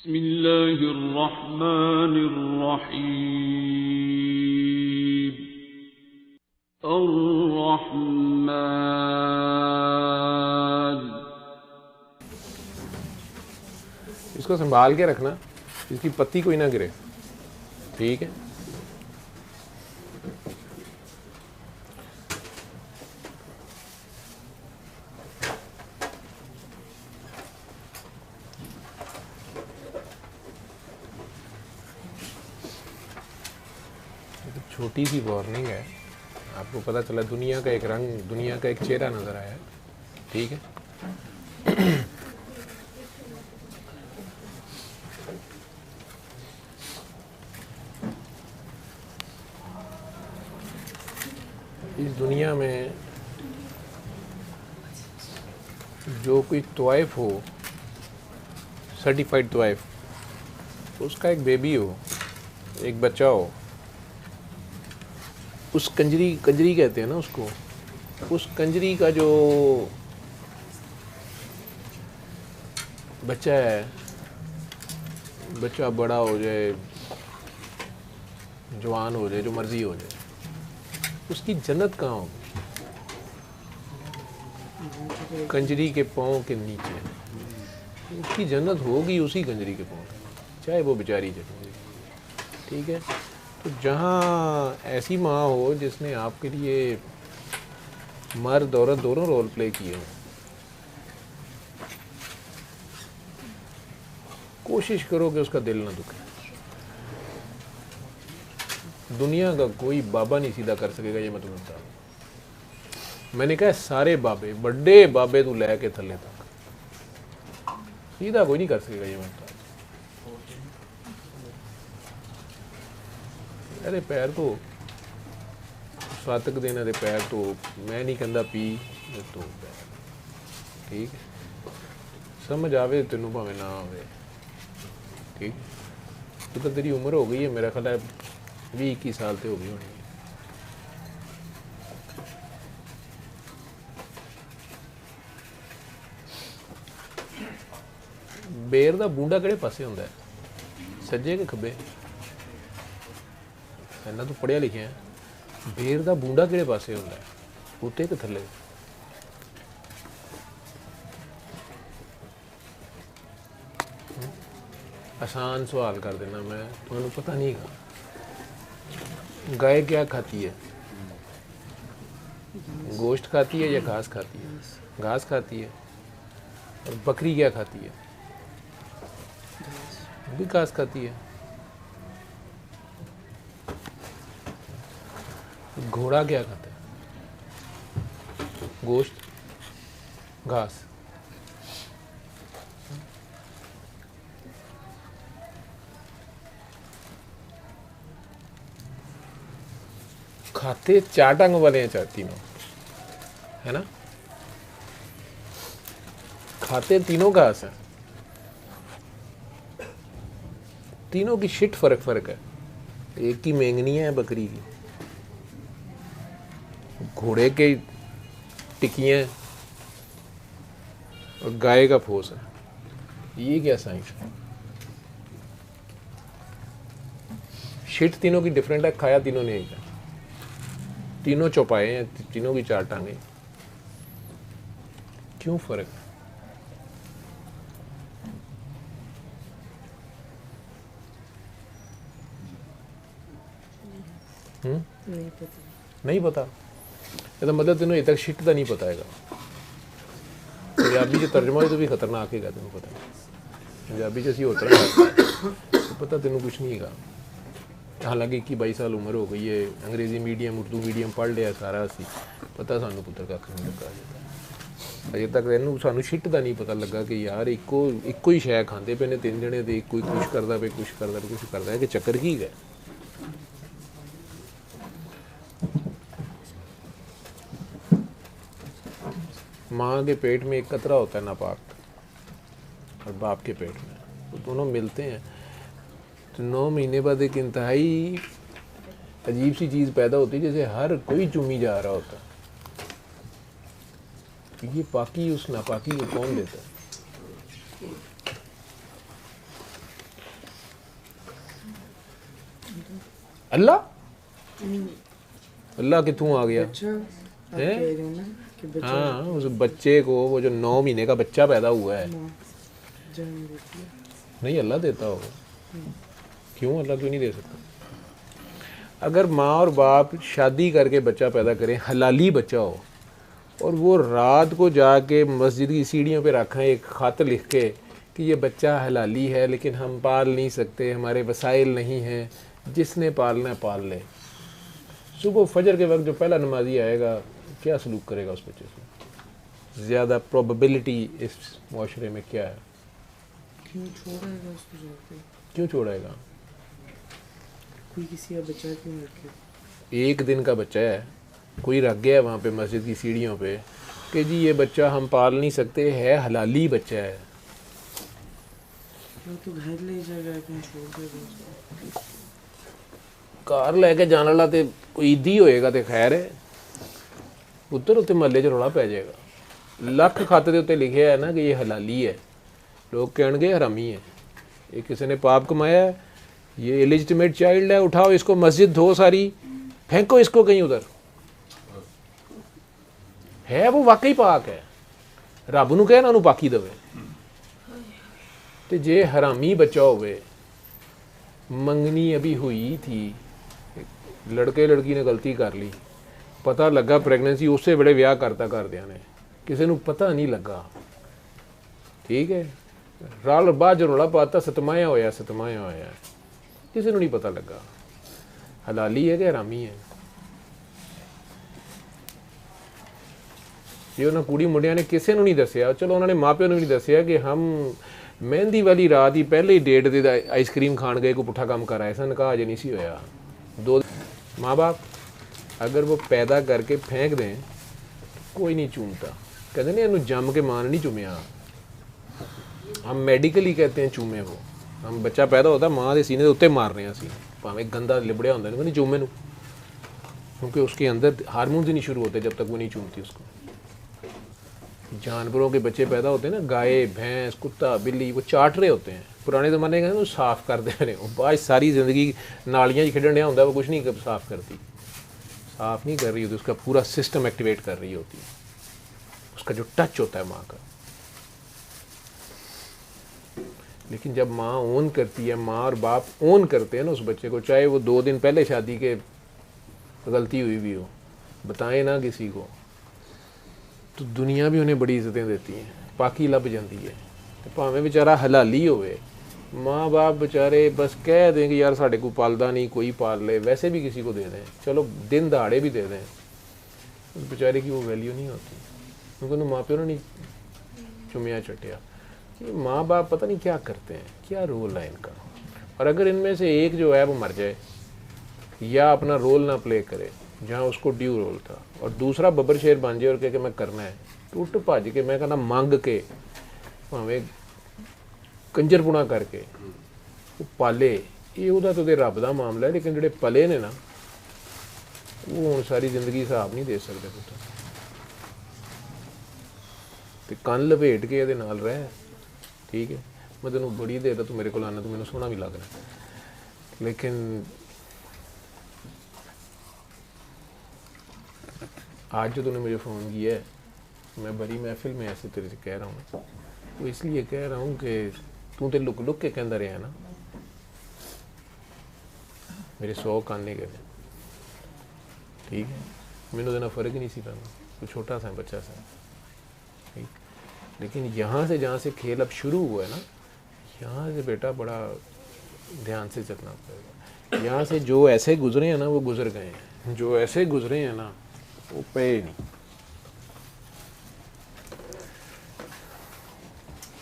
बिस्मिल्लाहिर्रहमानिर्रहीम। अर्रहमान। इसको संभाल के रखना, इसकी पत्ती कोई ना गिरे, ठीक है। छोटी सी वार्निंग है, आपको पता चला दुनिया का एक रंग, दुनिया का एक चेहरा नजर आया, ठीक है। इस दुनिया में जो कोई तवाइफ हो, सर्टिफाइड तवाइफ, उसका एक बेबी हो, एक बच्चा हो, उस कंजरी कहते हैं ना उसको, उस कंजरी का जो बच्चा है, बच्चा बड़ा हो जाए, जवान हो जाए, जो मर्जी हो जाए, उसकी जन्नत कहाँ होगी? कंजरी के पाँव के नीचे उसकी जन्नत होगी, उसी कंजरी के पाँव, चाहे वो बेचारी जन्नत, ठीक है। तो जहाँ ऐसी माँ हो जिसने आपके लिए मर्द औरत दोनों रोल प्ले किए हों, कोशिश करो कि उसका दिल ना दुखे। दुनिया का कोई बाबा नहीं सीधा कर सकेगा, ये मैं तुम्हें बता दूं। मैंने कहा सारे बाबे, बड़े बाबे तू लैके थले तक सीधा कोई नहीं कर सकेगा, ये मैं बता दूं। अरे पैर तो सातक देना दे, पैर तो मैं नहीं कहता पी तो पैर, ठीक है। समझ आवे तेनों भावें ना आवे, ठीक। तो तेरी उम्र हो गई है, मेरा ख्याल है 20-21 साल तो हो गई होनी है। बेर दा बूंडा किहड़े पासे हुंदा है, सज्जे कि खब्बे? इन्ना तू पढ़िया लिखिया है। बेर दा बूंडा किहड़े पासे हुंदा है, उत्ते कि थल्ले? आसान सवाल कर देना मैं, तुम्हें पता नहीं है गाय क्या खाती है? गोश्त खाती है या घास खाती है? घास खाती है। और बकरी क्या खाती है? भी घास खाती है। घोड़ा क्या खाता है? गोश्त, घास। खाते चार टंग वाले हैं, तीनों, है ना? खाते तीनों घास है, तीनों की शिट फर्क है। एक की मेंगनी है बकरी की, घोड़े के टिकियां और गाय का फोस है। ये क्या साइंस है? शिट तीनों की डिफरेंट है, खाया तीनों ने एक है। तीनों चौपाए हैं, तीनों की चार टांगे, क्यों फर्क है? नहीं पता। ਇਹਦਾ मतलब तेनों इतक शिट का नहीं पता है। पंजाबी च तर्जमा तो भी खतरनाक है, तेन पता पंजाबी च असी होर तरह तो पता तेन कुछ नहीं है। हालांकि 21-22 साल उम्र हो गई है, अंग्रेजी मीडियम उर्दू मीडियम पढ़ लिया सारा, असी पता सानू पुत्र कख नहीं लगा अजे तक। इनू सानू शिट का नहीं पता लगा कि यार इको ही शै खाते पे ने तीन जने, तो कोई कुछ करता पे कुछ करता पे कुछ करता है, कि चक्कर की है। माँ के पेट में एक कतरा होता है नापाक, और बाप के पेट में, तो दोनों मिलते हैं तो 9 महीने बाद एक इंतहाई अजीब सी चीज़ पैदा होती है, जैसे हर कोई चुमी जा रहा होता है। ये पाकी उस नापाकी को कौन देता है? अल्लाह अल्लाह कितों आ गया अच्छा आप हैं? कह रहे हो ना कि बच्चा हाँ, उस बच्चे को, वो जो 9 महीने का बच्चा पैदा हुआ है, माँ जन्म देती है। नहीं अल्लाह देता होगा, क्यों अल्लाह क्यों नहीं दे सकता? अगर माँ और बाप शादी करके बच्चा पैदा करें, हलाली बच्चा हो, और वो रात को जाके मस्जिद की सीढ़ियों पे रखें एक ख़त लिख के कि ये बच्चा हलाली है लेकिन हम पाल नहीं सकते, हमारे वसाइल नहीं हैं, जिसने पालना है पाल ले। सुबह फजर के वक्त जो पहला नमाजी आएगा, क्या सलूक करेगा उस बच्चे से? ज़्यादा प्रोबेबिलिटी इस माशरे में क्या है? क्यों छोड़ेगा उसको जाके? क्यों छोड़ेगा? कोई किसी का बच्चा क्यों रखे? एक दिन का बच्चा है, कोई रख गया वहाँ पे मस्जिद की सीढ़ियों पे कि जी ये बच्चा हम पाल नहीं सकते, है हलाली बच्चा है। वो तो घर ले जाएगा, क्यों छोड़ देगा उसको? कार लैके जाने वाला तो कोई ईदी होएगा तो खैर है, उधर उत्ते महल्ले च रौला पै जाएगा। लख खत के उत्ते लिखे है ना कि ये हलाली है, लोग कहेंगे हरामी है, ये किसी ने पाप कमाया है, ये इलिजिटिमेट चाइल्ड है, उठाओ इसको, मस्जिद धो सारी, फेंको इसको कहीं उधर। है वो वाकई पाक है, रब नूं कहे ना उन्होंने पाकी देवे। तो जे हरामी बच्चा होवे, मंगनी अभी हुई थी, लड़के लड़की ने गलती कर ली, पता लगा प्रेगनेंसी, उससे बड़े ब्याह करता करदियां ने, किसी नूं पता नहीं लगा, ठीक है, राल बाद जो रौला पाता सतमाया होया किसी नूं नहीं पता लगा हलाली है कि हरामी है। ये उन्होंने कुड़ी मुंडिया ने किसी नूं नहीं दसिया, चलो उन्होंने माँ प्यो नूं नहीं दसिया कि हम मेहंदी वाली रात ही पहले ही डेट दे आइसक्रीम खान गए, कोई पुट्ठा काम कर आए सन, कहा अजे नहीं सी होया। दो माँ बाप अगर वो पैदा करके फेंक दें तो कोई नहीं चूमता, कहते नहीं इन्हू जम के मां ने नहीं चूमिया, हम मेडिकली कहते हैं चूमे। वो हम बच्चा पैदा होता माँ के सीने के उत्ते मार रहे हैं असी, भावें गंदा लिबड़िया होंदा नहीं चूमे नूं, क्योंकि उसके अंदर हारमोन्स ही नहीं शुरू होते जब तक वो नहीं चूमती उसको। जानवरों के बच्चे पैदा होते हैं ना, गाय भैंस कुत्ता बिल्ली, वो चाट रहे होते हैं, पुराने ज़माने के साफ़ कर दे रहे हो, बाद सारी ज़िंदगी नालियाँ खेडन रहा होंगे, वो कुछ नहीं साफ़ करती, साफ़ नहीं कर रही होती, उसका पूरा सिस्टम एक्टिवेट कर रही होती है, उसका जो टच होता है माँ का। लेकिन जब माँ ओन करती है, माँ और बाप ओन करते हैं ना उस बच्चे को, चाहे वो 2 दिन पहले शादी के गलती हुई भी हो, बताएं ना किसी को, तो दुनिया भी उन्हें बड़ी इज्जतें देती हैं, पाकी लभ जाती है। तो भावें बेचारा हलाली होवे, माँ बाप बेचारे बस कह दें कि यार साढ़े को पालदा नहीं, कोई पाल ले, वैसे भी किसी को दे दें, चलो दिन दहाड़े भी दे दें, उस बेचारे की वो वैल्यू नहीं होती, क्योंकि उन्हें माँ प्यो ने नहीं चुमिया चटिया। ये माँ बाप पता नहीं क्या करते हैं, क्या रोल है इनका। और अगर इनमें से एक जो है वो मर जाए या अपना रोल ना प्ले करे जहाँ उसको ड्यू रोल था, और दूसरा बब्बर शेर बन जाए और कहे कि मैं करना है, टुट भज के, मैं कहना मंग के, भावें कंजरपुना करके वो पाले, ये उहदा तो रब का मामला है, लेकिन जोड़े पले ने ना वो हुण सारी जिंदगी हिसाब नहीं दे सकते पुत्तर, तो कन लपेट के ये नाल रह, ठीक है, मैं तेन बड़ी देर तू मेरे को आना, तू मैंने सोहना भी लग रहा, लेकिन आज जो तूने मुझे फ़ोन किया है, मैं बड़ी महफिल में ऐसे तेरे से कह रहा हूँ, वो इसलिए कह रहा हूँ कि तू तो लुक लुक के कहता रहा ना, मेरे 100 काने के, ठीक है, मैंने देना फ़र्क ही नहीं सी पैना, तो छोटा सा बच्चा सा, ठीक, लेकिन यहाँ से जहाँ से खेल अब शुरू हुआ है ना, यहाँ से बेटा बड़ा ध्यान से चलना पड़ेगा। यहाँ से जो ऐसे गुजरे हैं ना वो गुजर गए हैं, जो ऐसे गुजरे हैं ना वो पे नहीं,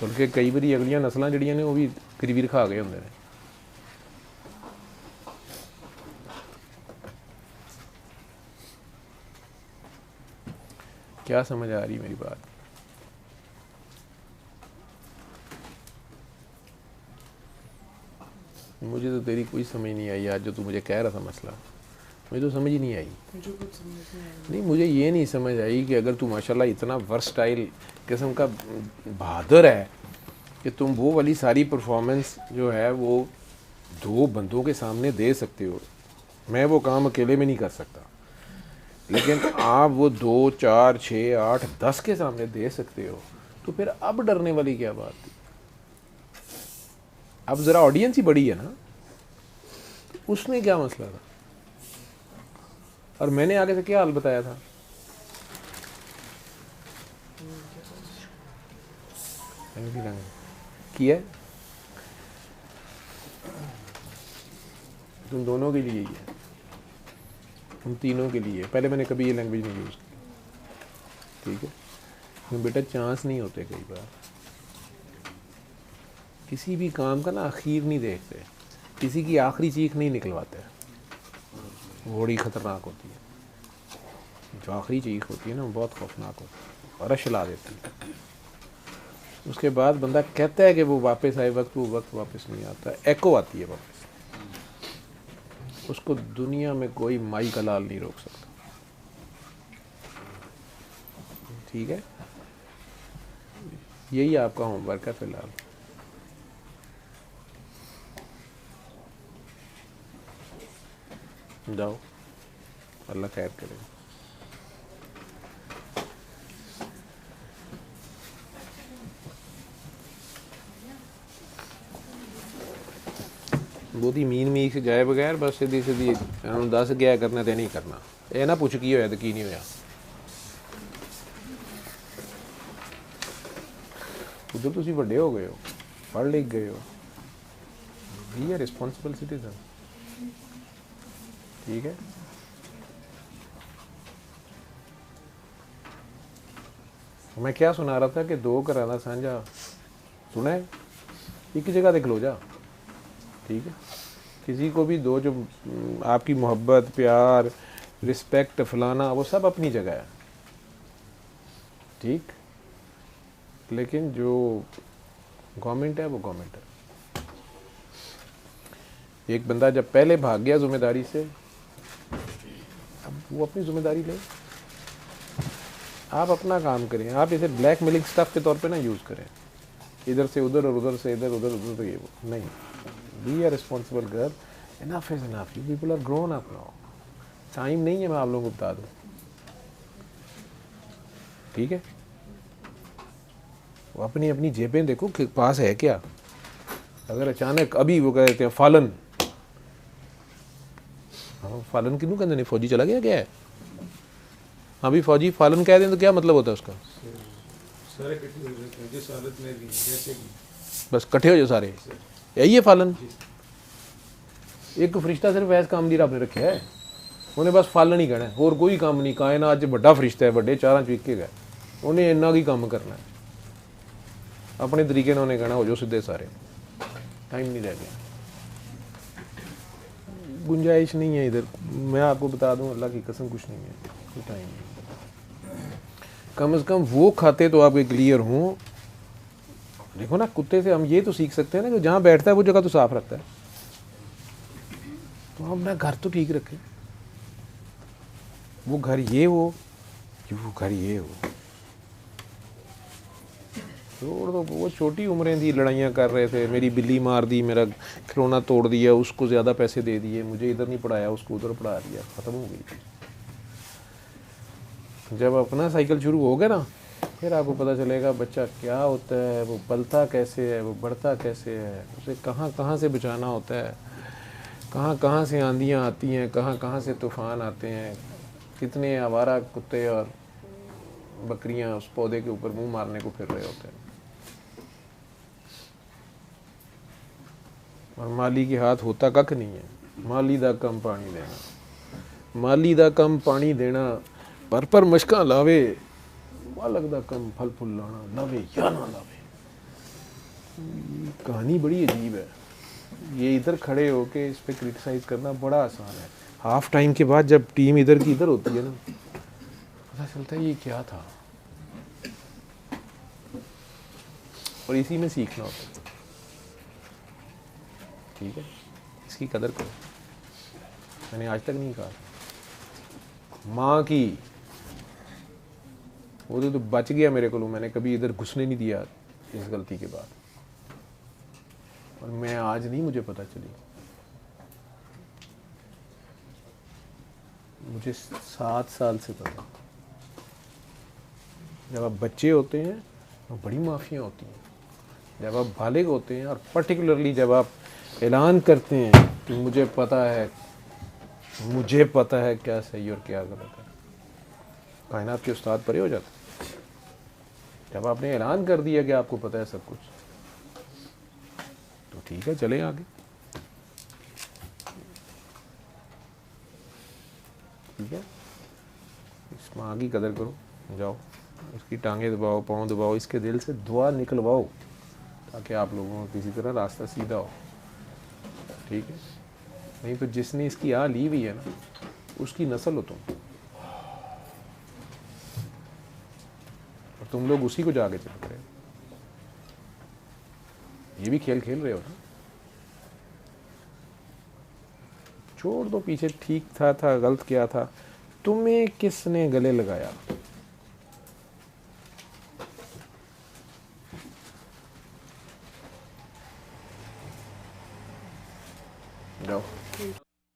बल्कि कई बारी अगलियां नस्लां जड़ियां ने वो भी करीबी खा गए होंगे ने। क्या समझ आ रही मेरी बात? मुझे तो तेरी कोई समझ नहीं आई आज जो तू मुझे कह रहा था मसला, मुझे तो समझ ही नहीं आई। मुझे कुछ समझ नहीं आया। नहीं, मुझे ये नहीं समझ आई कि अगर तू माशाल्लाह इतना वर्सटाइल किस्म का बहादुर है कि तुम वो वाली सारी परफॉर्मेंस जो है वो 2 बंदों के सामने दे सकते हो, मैं वो काम अकेले में नहीं कर सकता, लेकिन आप वो 2, 4, 6, 8, 10 के सामने दे सकते हो, तो फिर अब डरने वाली क्या बात थी? अब ज़रा ऑडियंस ही बड़ी है ना, तो उसमें क्या मसला था? और मैंने आगे से क्या हाल बताया था? किया है? तुम दोनों के लिए ही है, तुम तीनों के लिए। पहले मैंने कभी ये लैंग्वेज नहीं यूज़ की, ठीक है? क्यों बेटा, चांस नहीं होते कई बार। किसी भी काम का ना आखिर नहीं देखते, किसी की आखिरी चीख नहीं निकलवाते, वो बड़ी ख़तरनाक होती है। जो आखिरी चीख होती है ना, वो बहुत खौफनाक होती है और रश ला देती है। उसके बाद बंदा कहता है कि वो वापस आए वक्त, वो वक्त वापस नहीं आता, एको आती है वापस। उसको दुनिया में कोई माई का लाल नहीं रोक सकता, ठीक है? यही आपका होमवर्क है फिलहाल। जाओ, अल्लाह खैर करे। बहुत ही मीन मीक से जाए बगैर बस सीधी सीधी दस गया करना तो नहीं करना। ये ना पूछ की होया तो की नहीं होया। उधर तुसी बड़े हो गए हो, पढ़ लिख गए हो, बी ए रिस्पॉन्सिबल सिटीजन, ठीक है? मैं क्या सुना रहा था कि 2 घरां दा सांझा सुना है, एक जगह देख लो जा, ठीक है? किसी को भी दो, जो आपकी मोहब्बत, प्यार, रिस्पेक्ट, फलाना, वो सब अपनी जगह है, ठीक? लेकिन जो गवर्नमेंट है वो गवर्नमेंट है। एक बंदा जब पहले भाग गया जिम्मेदारी से, अब वो अपनी जिम्मेदारी ले। आप अपना काम करें, आप इसे ब्लैक मेलिंग स्टफ के तौर पे ना यूज़ करें, इधर से उधर और उधर से इधर, उधर उधर, तो ये वो नहीं। Be a responsible girl, enough is enough, you people are grown up now. Time नहीं है मैं आप लोगों को बता दूं, ठीक है? वो अपनी अपनी जेबें देखो कि पास है क्या। अगर अचानक अभी वो कहते हैं फालन, हाँ फालन किनू कहते नहीं, फौजी चला गया क्या है? अभी फौजी फालन कह दें तो क्या मतलब होता है उसका? सारे इकट्ठे हो जाते हैं जिस हालत में भी, जैसे कि बस इकट्ठे हो जाओ सारे, यही है फालन। एक फरिश्ता सिर्फ ऐसा काम नहीं आपने रखे है, उन्हें बस फालन ही कहना है, और कोई काम नहीं। कायनात च बड़ा फरिश्ता है, बड़े 4 चीख के गए, उन्हें इन्ना ही काम करना है, अपने तरीके ने उन्हें कहना हो जो सीधे सारे। टाइम नहीं रह गया, गुंजाइश नहीं है इधर। मैं आपको बता दूं, अल्लाह की कसम कुछ नहीं है, कोई टाइम नहीं। कम से कम वो खाते तो आपके क्लियर हों। देखो ना, कुत्ते से हम ये तो सीख सकते हैं ना कि जहाँ बैठता है वो जगह तो साफ रखता है, तो हम अपना घर तो ठीक रखें। वो घर ये हो कि वो घर ये हो, छोड़ दो। वो छोटी उम्रें थी, लड़ाइयाँ कर रहे थे, मेरी बिल्ली मार दी, मेरा खिलौना तोड़ दिया, उसको ज़्यादा पैसे दे दिए, मुझे इधर नहीं पढ़ाया, उसको उधर पढ़ा दिया, ख़त्म हो गई। जब अपना साइकिल शुरू हो गया ना, फिर आपको पता चलेगा बच्चा क्या होता है, वो पलता कैसे है, वो बढ़ता कैसे है, उसे कहाँ कहाँ से बचाना होता है, कहाँ कहाँ से आंधियाँ आती हैं, कहाँ कहाँ से तूफ़ान आते हैं, कितने आवारा कुत्ते और बकरियाँ उस पौधे के ऊपर मुंह मारने को फिर रहे होते हैं। और माली के हाथ होता कख नहीं है, माली दा कम पानी देना, माली दा कम पानी देना, पर मशका लावे, मालक दा कम फल फुल लाना, लावे या ना लावे। कहानी बड़ी अजीब है। ये इधर खड़े होके इस पे क्रिटिसाइज करना बड़ा आसान है, हाफ टाइम के बाद जब टीम इधर की इधर होती है ना, पता चलता है ये क्या था, और इसी में सीखना होता है, ठीक है? इसकी कदर करो। मैंने आज तक नहीं कहा, माँ की वो तो बच गया मेरे को, मैंने कभी इधर घुसने नहीं दिया इस गलती के बाद, और मैं आज नहीं मुझे पता चली। मुझे 7 साल से पता। जब आप बच्चे होते हैं तो बड़ी माफ़ियाँ होती हैं, जब आप बालिग होते हैं और पर्टिकुलरली जब आप ऐलान करते हैं कि मुझे पता है क्या सही और क्या गलत है, कायनात के उस्ताद परे हो जाते। जब आपने ऐलान कर दिया कि आपको पता है सब कुछ, तो ठीक है, चलें आगे। ठीक है, इस माँ की कदर करो, जाओ उसकी टांगें दबाओ, पाँव दबाओ, इसके दिल से दुआ निकलवाओ ताकि आप लोगों को किसी तरह रास्ता सीधा हो। ठीक है, नहीं तो जिसने इसकी आ ली हुई है ना, उसकी नस्ल हो तुम, और तुम लोग उसी को जाके चल रहे हो। ये भी खेल खेल रहे हो ना, छोड़ दो पीछे। ठीक था गलत क्या था, तुम्हें किसने गले लगाया? जाओ।